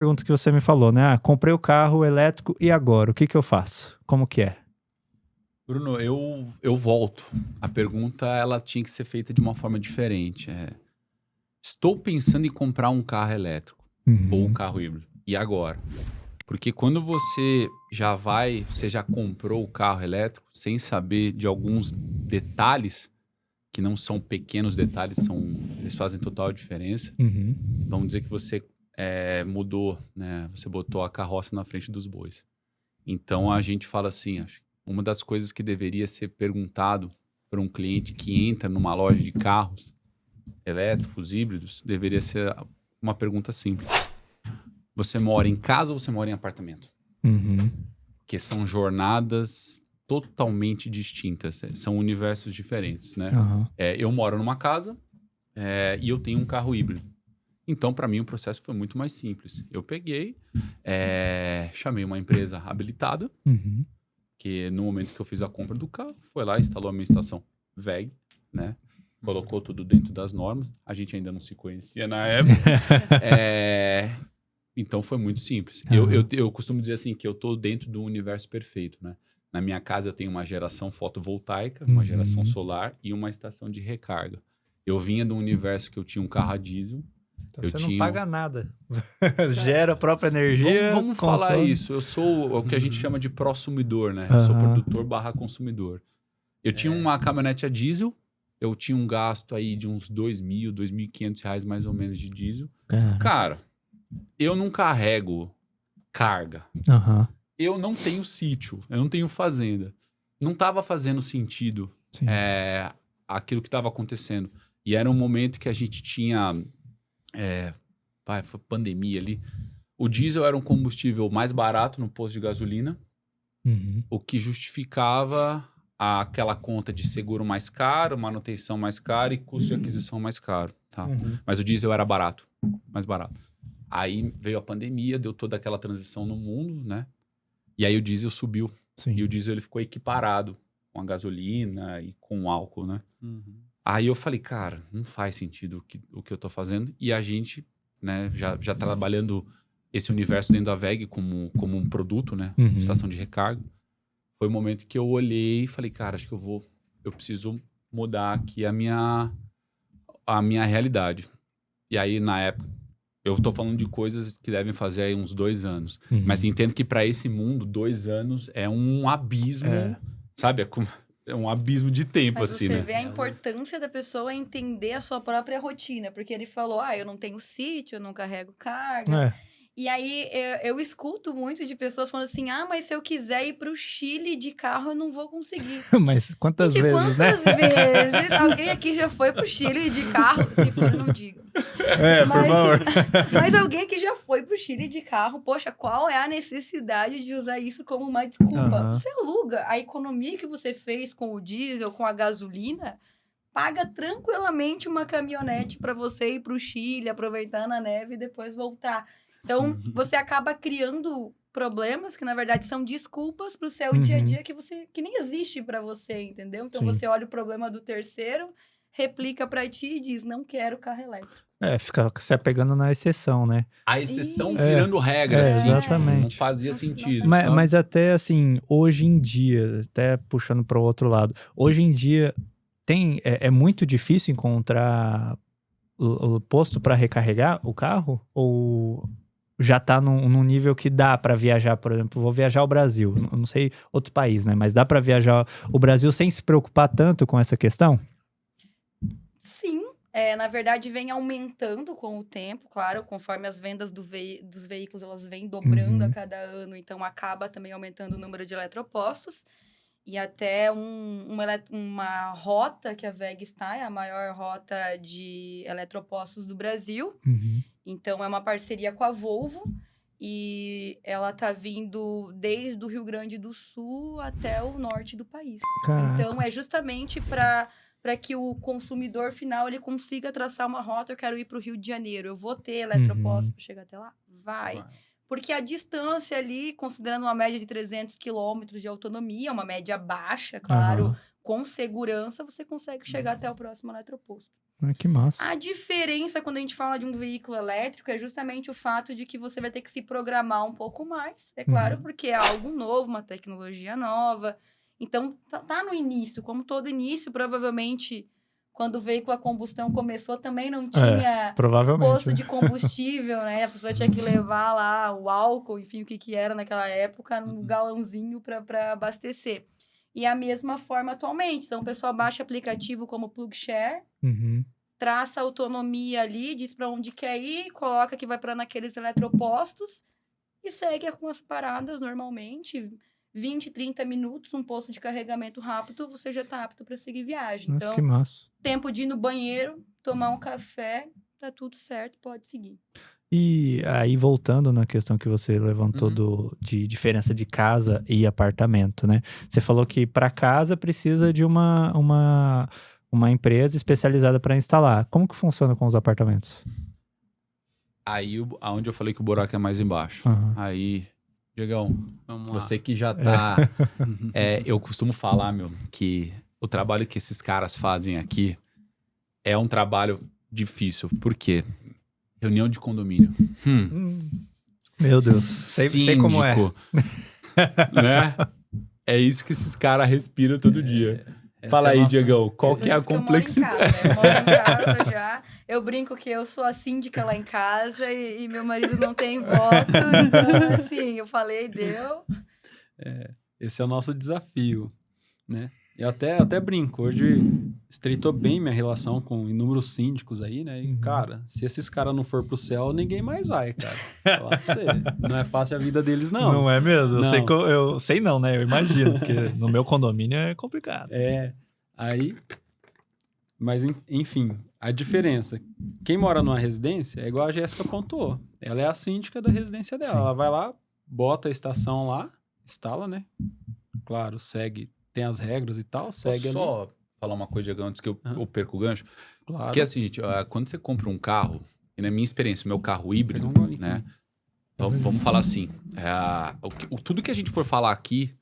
Pergunta que você me falou, né? Comprei o carro elétrico e agora? O que eu faço? Como que é? Bruno, eu volto. A pergunta, ela tinha que ser feita de uma forma diferente. Estou pensando em comprar um carro elétrico ou um carro híbrido. E agora? Porque quando você já comprou o carro elétrico sem saber de alguns detalhes, que não são pequenos detalhes, eles fazem total diferença. Vamos dizer que você mudou, né? Você botou a carroça na frente dos bois. Então a gente fala assim, acho, uma das coisas que deveria ser perguntado para um cliente que entra numa loja de carros elétricos, híbridos, deveria ser uma pergunta simples. Você mora em casa ou você mora em apartamento? Porque são jornadas totalmente distintas, são universos diferentes, né? Eu moro numa casa e eu tenho um carro híbrido. Então, para mim, o processo foi muito mais simples. Eu peguei, chamei uma empresa habilitada, que no momento que eu fiz a compra do carro, foi lá, instalou a minha estação WEG, né? Colocou tudo dentro das normas. A gente ainda não se conhecia na época. Então, foi muito simples. Eu costumo dizer assim, que eu estou dentro do universo perfeito, né? Na minha casa, eu tenho uma geração fotovoltaica, uma geração solar e uma estação de recarga. Eu vinha de um universo que eu tinha um carro a diesel. Então você não paga nada. Gera a própria energia. Vamos falar isso. Eu sou o que a gente chama de prosumidor, né? Eu sou produtor / consumidor. Eu tinha uma caminhonete a diesel. Eu tinha um gasto aí de uns R$2.000, R$2.500 mais ou menos de diesel. Cara, eu não carrego carga. Eu não tenho sítio. Eu não tenho fazenda. Não estava fazendo sentido aquilo que estava acontecendo. E era um momento que a gente tinha... foi pandemia ali. O diesel era um combustível mais barato no posto de gasolina, o que justificava aquela conta de seguro mais caro, manutenção mais cara e custo de aquisição mais caro, tá? Mas o diesel era barato, mais barato. Aí veio a pandemia, deu toda aquela transição no mundo, né? E aí o diesel subiu. E o diesel ele ficou equiparado com a gasolina e com o álcool, né? Aí eu falei, cara, não faz sentido o que eu tô fazendo. E a gente, né, já trabalhando esse universo dentro da WEG como um produto, né? Estação de recarga. Foi o momento que eu olhei e falei, cara, acho que eu preciso mudar aqui a minha realidade. E aí, na época, eu tô falando de coisas que devem fazer aí uns 2 anos. Mas entendo que para esse mundo, 2 anos é um abismo, sabe? É um abismo de tempo, mas assim, você né? vê a importância da pessoa entender a sua própria rotina. Porque ele falou, eu não tenho sítio, eu não carrego carga. E aí, eu escuto muito de pessoas falando assim, mas se eu quiser ir pro Chile de carro, eu não vou conseguir. Mas quantas vezes, quantas vezes alguém aqui já foi pro Chile de carro? Se for, não diga. Por favor. Mas alguém que já foi pro Chile de carro, poxa, qual é a necessidade de usar isso como uma desculpa? Você aluga, a economia que você fez com o diesel, com a gasolina, paga tranquilamente uma caminhonete para você ir pro Chile, aproveitar na neve e depois voltar. Então, você acaba criando problemas que, na verdade, são desculpas pro seu dia a dia que nem existe para você, entendeu? Então, você olha o problema do terceiro, replica para ti e diz, não quero carro elétrico. Fica se apegando na exceção, né? A exceção virando regra, assim, exatamente. Tipo, não fazia sentido. Mas até, assim, hoje em dia, até puxando para o outro lado, hoje em dia é muito difícil encontrar o posto para recarregar o carro? Ou já tá num nível que dá para viajar, por exemplo, vou viajar ao Brasil, não sei outro país, né? Mas dá para viajar o Brasil sem se preocupar tanto com essa questão? Sim, na verdade vem aumentando com o tempo, claro, conforme as vendas dos veículos elas vêm dobrando a cada ano, então acaba também aumentando o número de eletropostos. E até uma rota que a WEG está, é a maior rota de eletropostos do Brasil. Então, é uma parceria com a Volvo. E ela tá vindo desde o Rio Grande do Sul até o norte do país. Caraca. Então, é justamente para que o consumidor final ele consiga traçar uma rota. Eu quero ir para o Rio de Janeiro. Eu vou ter eletropostos para chegar até lá? Vai. Porque a distância ali, considerando uma média de 300 quilômetros de autonomia, uma média baixa, claro, com segurança, você consegue chegar até o próximo eletroposto. Que massa. A diferença quando a gente fala de um veículo elétrico é justamente o fato de que você vai ter que se programar um pouco mais, é claro, porque é algo novo, uma tecnologia nova. Então, tá no início, como todo início, provavelmente, quando o veículo a combustão começou, também não tinha posto de combustível, né? A pessoa tinha que levar lá o álcool, enfim, o que era naquela época, num galãozinho para abastecer. E a mesma forma atualmente. Então, o pessoal baixa aplicativo como PlugShare, traça a autonomia ali, diz para onde quer ir, coloca que vai para naqueles eletropostos e segue com as paradas normalmente. 20, 30 minutos, um posto de carregamento rápido, você já está apto para seguir viagem. Nossa, então, que massa. Tempo de ir no banheiro, tomar um café, tá tudo certo, pode seguir. E aí, voltando na questão que você levantou de diferença de casa e apartamento, né? Você falou que para casa precisa de uma empresa especializada para instalar. Como que funciona com os apartamentos? Aí, aonde eu falei que o buraco é mais embaixo. Aí, Diegão, você que já tá... eu costumo falar, que o trabalho que esses caras fazem aqui é um trabalho difícil. Por quê? Reunião de condomínio. Meu Deus. Sei como é. Né? É isso que esses caras respiram todo dia. Fala aí, Diegão, qual que é a complexidade? Eu moro em casa já. Eu brinco que eu sou a síndica lá em casa e meu marido não tem voto. Então, assim, eu falei, deu. Esse é o nosso desafio, né? Eu até brinco. Hoje estreitou bem minha relação com inúmeros síndicos aí, né? E, cara, se esses caras não for pro céu, ninguém mais vai, cara. Vou falar pra você. Não é fácil a vida deles, não. Não é mesmo? Eu sei não, né? Eu imagino, porque no meu condomínio é complicado. Aí... Mas, enfim, a diferença. Quem mora numa residência é igual a Jéssica pontuou. Ela é a síndica da residência dela. Sim. Ela vai lá, bota a estação lá, instala, né? Claro, segue... Tem as regras e tal, segue ali. Só falar uma coisa antes que eu perco o gancho. Claro. Porque assim, gente, quando você compra um carro, e na minha experiência, meu carro híbrido, né? Vamos falar assim, tudo que a gente for falar aqui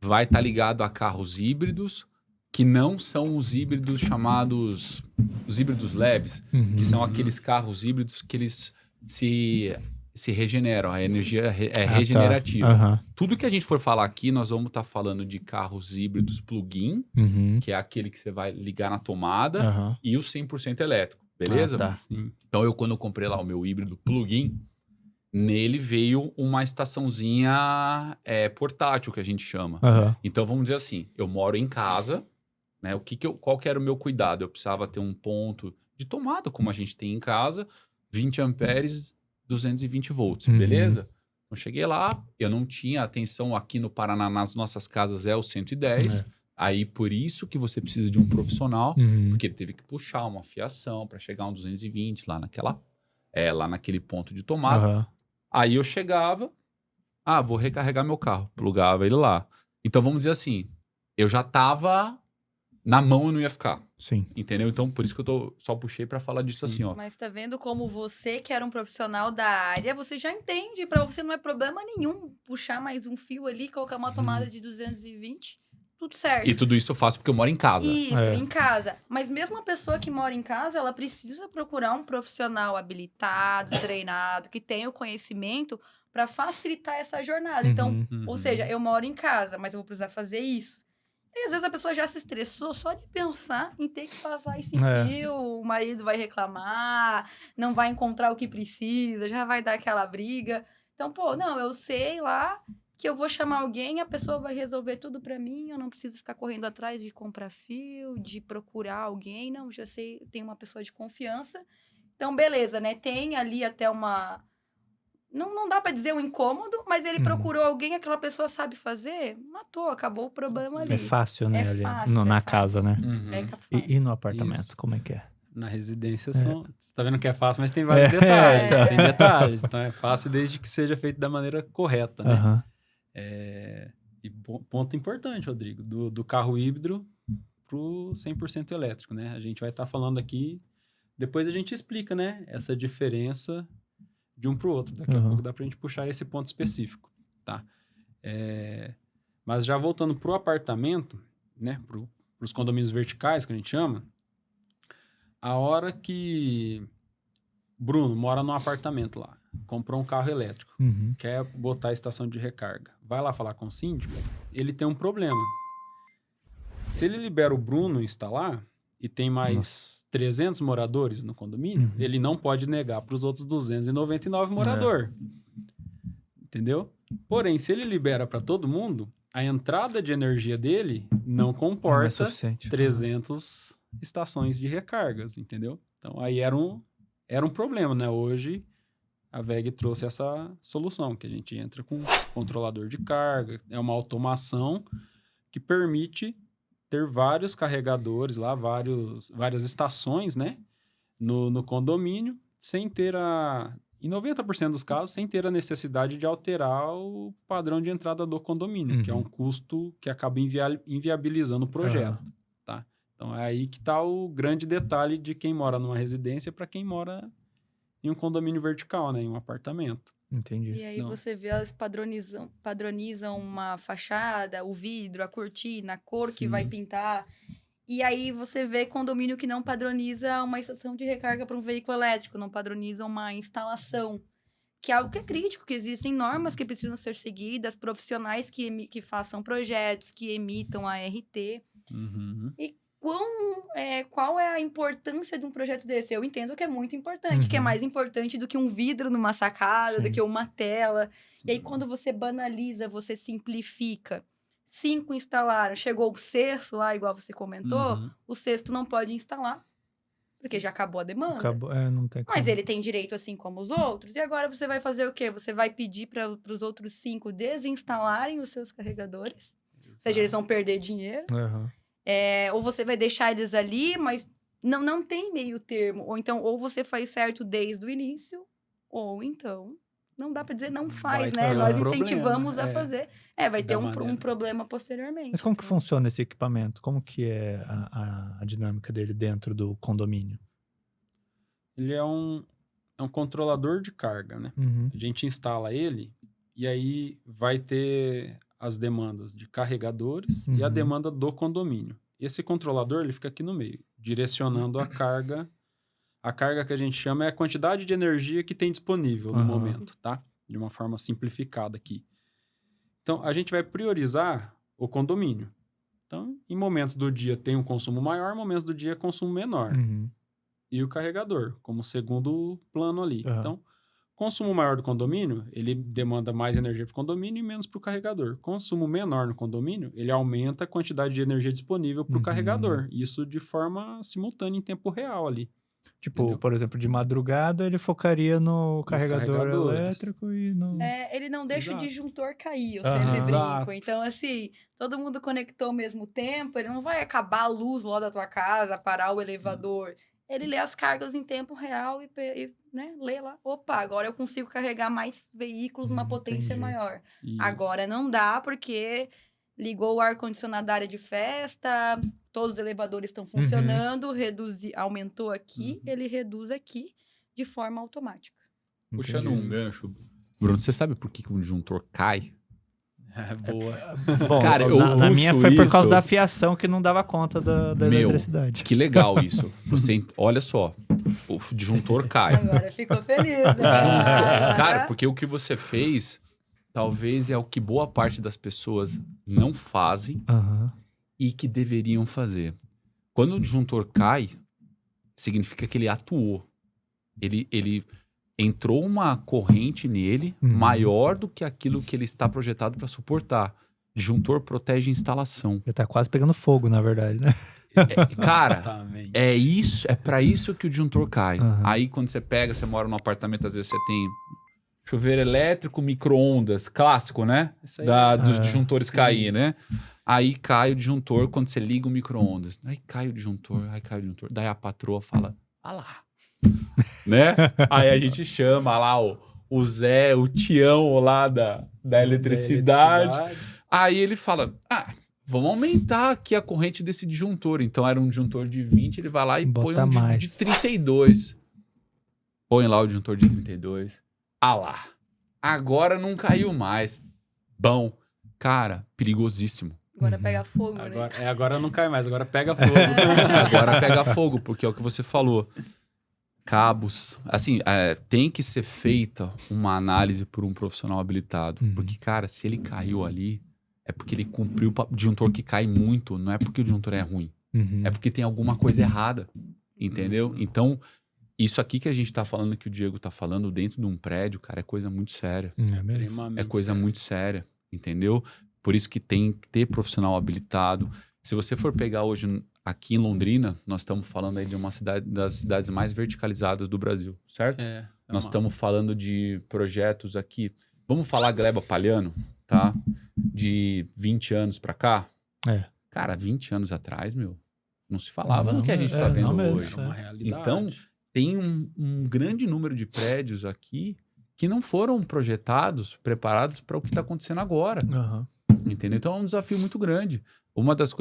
vai estar ligado a carros híbridos que não são os híbridos chamados... Os híbridos leves, que são aqueles carros híbridos que eles se regeneram, a energia é regenerativa. Tá. Tudo que a gente for falar aqui, nós vamos estar falando de carros híbridos plug-in, que é aquele que você vai ligar na tomada, e o 100% elétrico, beleza? Tá. Então, quando eu comprei lá o meu híbrido plug-in, nele veio uma estaçãozinha portátil, que a gente chama. Então, vamos dizer assim, eu moro em casa, né? Qual que era o meu cuidado? Eu precisava ter um ponto de tomada, como a gente tem em casa, 20 amperes, 220 volts, beleza? Eu cheguei lá, eu não tinha atenção aqui no Paraná, nas nossas casas é o 110, aí por isso que você precisa de um profissional, porque ele teve que puxar uma fiação para chegar a um 220 lá naquele ponto de tomada. Aí eu chegava, vou recarregar meu carro, plugava ele lá. Então vamos dizer assim, eu já tava na mão e não ia ficar. Sim. Entendeu? Então, por isso que eu só puxei pra falar disso assim, ó. Mas tá vendo como você, que era um profissional da área, você já entende. Pra você não é problema nenhum puxar mais um fio ali, colocar uma tomada de 220, tudo certo. E tudo isso eu faço porque eu moro em casa. Isso, em casa. Mas mesmo a pessoa que mora em casa, ela precisa procurar um profissional habilitado, treinado, que tenha o conhecimento pra facilitar essa jornada. Então, ou seja, eu moro em casa, mas eu vou precisar fazer isso. E às vezes a pessoa já se estressou só de pensar em ter que passar esse fio, o marido vai reclamar, não vai encontrar o que precisa, já vai dar aquela briga. Então, eu sei lá que eu vou chamar alguém, a pessoa vai resolver tudo pra mim, eu não preciso ficar correndo atrás de comprar fio, de procurar alguém, não, já sei, tenho uma pessoa de confiança. Então, beleza, né? Tem ali até uma... Não dá pra dizer um incômodo, mas ele procurou alguém, aquela pessoa sabe fazer, matou, acabou o problema ali. É fácil, né? É fácil, na casa, né? E no apartamento, como é que é? Na residência você tá vendo que é fácil, mas tem vários detalhes. Tem detalhes. Então é fácil desde que seja feito da maneira correta, né? E ponto importante, Rodrigo, do carro híbrido pro 100% elétrico, né? A gente vai estar falando aqui, depois a gente explica, né? Essa diferença de um para o outro. Daqui a pouco dá para a gente puxar esse ponto específico, tá? Mas já voltando para o apartamento, né? Para os condomínios verticais, que a gente chama, A hora que Bruno mora num apartamento lá, comprou um carro elétrico, quer botar a estação de recarga, vai lá falar com o síndico, ele tem um problema. Se ele libera o Bruno instalar e tem mais 300 moradores no condomínio, ele não pode negar para os outros 299 moradores. Entendeu? Porém, se ele libera para todo mundo, a entrada de energia dele não comporta 300 estações de recargas, entendeu? Então, aí era um problema, né? Hoje, a WEG trouxe essa solução, que a gente entra com controlador de carga, é uma automação que permite ter vários carregadores lá, várias estações, né? No condomínio, sem ter em 90% dos casos, sem ter a necessidade de alterar o padrão de entrada do condomínio, que é um custo que acaba inviabilizando o projeto, tá? Então, é aí que está o grande detalhe de quem mora numa residência para quem mora em um condomínio vertical, né? Em um apartamento. Entendi. E aí você vê, elas padronizam uma fachada, o vidro, a cortina, a cor que vai pintar. E aí você vê condomínio que não padroniza uma estação de recarga para um veículo elétrico, não padroniza uma instalação, que é algo que é crítico, que existem normas que precisam ser seguidas, profissionais que façam projetos, que emitam a RT. E qual é a importância de um projeto desse? Eu entendo que é muito importante, que é mais importante do que um vidro numa sacada, do que uma tela. E aí, quando você banaliza, você simplifica. 5 instalaram, chegou o 6º lá, igual você comentou, o 6º não pode instalar, porque já acabou a demanda. Não tem como. Mas ele tem direito assim como os outros, e agora você vai fazer o quê? Você vai pedir para os outros 5 desinstalarem os seus carregadores? Ou seja, eles vão perder dinheiro. Ou você vai deixar eles ali, mas não tem meio termo. Ou então, ou você faz certo desde o início, ou então... Não dá para dizer não faz, né? Nós incentivamos a fazer. Vai ter um problema posteriormente. Mas como que funciona esse equipamento? Como que é a dinâmica dele dentro do condomínio? Ele é um controlador de carga, né? A gente instala ele e aí vai ter as demandas de carregadores e a demanda do condomínio. Esse controlador, ele fica aqui no meio, direcionando a carga. A carga que a gente chama é a quantidade de energia que tem disponível no momento, tá? De uma forma simplificada aqui. Então, a gente vai priorizar o condomínio. Então, em momentos do dia tem um consumo maior, em momentos do dia consumo menor. E o carregador, como segundo plano ali. Então, consumo maior do condomínio, ele demanda mais energia para o condomínio e menos para o carregador. Consumo menor no condomínio, ele aumenta a quantidade de energia disponível para o carregador. Isso de forma simultânea, em tempo real ali. Tipo, entendeu? Por exemplo, de madrugada ele focaria no carregador elétrico e no... ele não deixa o disjuntor cair, eu sempre brinco. Então, assim, todo mundo conectou ao mesmo tempo, ele não vai acabar a luz lá da tua casa, parar o elevador. Ele lê as cargas em tempo real e né, lê lá. Opa, agora eu consigo carregar mais veículos numa potência maior. Isso. Agora não dá, porque ligou o ar-condicionado da área de festa... Todos os elevadores estão funcionando, aumentou aqui, ele reduz aqui de forma automática. Puxando um gancho, Bruno, você sabe por que um disjuntor cai? Boa. Bom, cara, na minha foi por causa da fiação que não dava conta da eletricidade. Que legal isso. Olha só, o disjuntor cai. Agora ficou feliz. Né? Cara, porque o que você fez, talvez é o que boa parte das pessoas não fazem. E que deveriam fazer. Quando o disjuntor cai, significa que ele atuou. Ele entrou uma corrente nele maior do que aquilo que ele está projetado para suportar. Disjuntor protege a instalação. Ele está quase pegando fogo, na verdade, né? Cara, é para isso que o disjuntor cai. Aí quando você pega, você mora num apartamento, às vezes você tem chuveiro elétrico, micro-ondas, clássico, né? Dos disjuntores cair, né? Aí cai o disjuntor quando você liga o micro-ondas. Aí cai o disjuntor. Daí a patroa fala, lá. Né? Aí a gente chama lá o Zé, o Tião lá da eletricidade. Aí ele fala, vamos aumentar aqui a corrente desse disjuntor. Então era um disjuntor de 20, ele vai lá e põe um de 32. Põe lá o disjuntor de 32. Lá. Agora não caiu mais. Bom. Cara, perigosíssimo. Agora pega fogo, né? Agora não cai mais, agora pega fogo. Agora pega fogo, porque é o que você falou. Cabos. Assim, tem que ser feita uma análise por um profissional habilitado. Porque, cara, se ele caiu ali, é porque ele cumpriu o disjuntor que cai muito. Não é porque o disjuntor é ruim. É porque tem alguma coisa errada. Entendeu? Então, isso aqui que a gente tá falando, que o Diego tá falando, dentro de um prédio, cara, é coisa muito séria. É coisa muito séria. Entendeu? Por isso que tem que ter profissional habilitado. Se você for pegar hoje aqui em Londrina, nós estamos falando aí de uma das cidades mais verticalizadas do Brasil, certo? Nós estamos falando de projetos aqui. Vamos falar Gleba Palhano, tá? De 20 anos para cá. Cara, 20 anos atrás, não se falava no que a gente está vendo hoje. É uma realidade. Então, tem um grande número de prédios aqui que não foram projetados, preparados para o que está acontecendo agora. Entendeu? Então é um desafio muito grande. Uma das coisas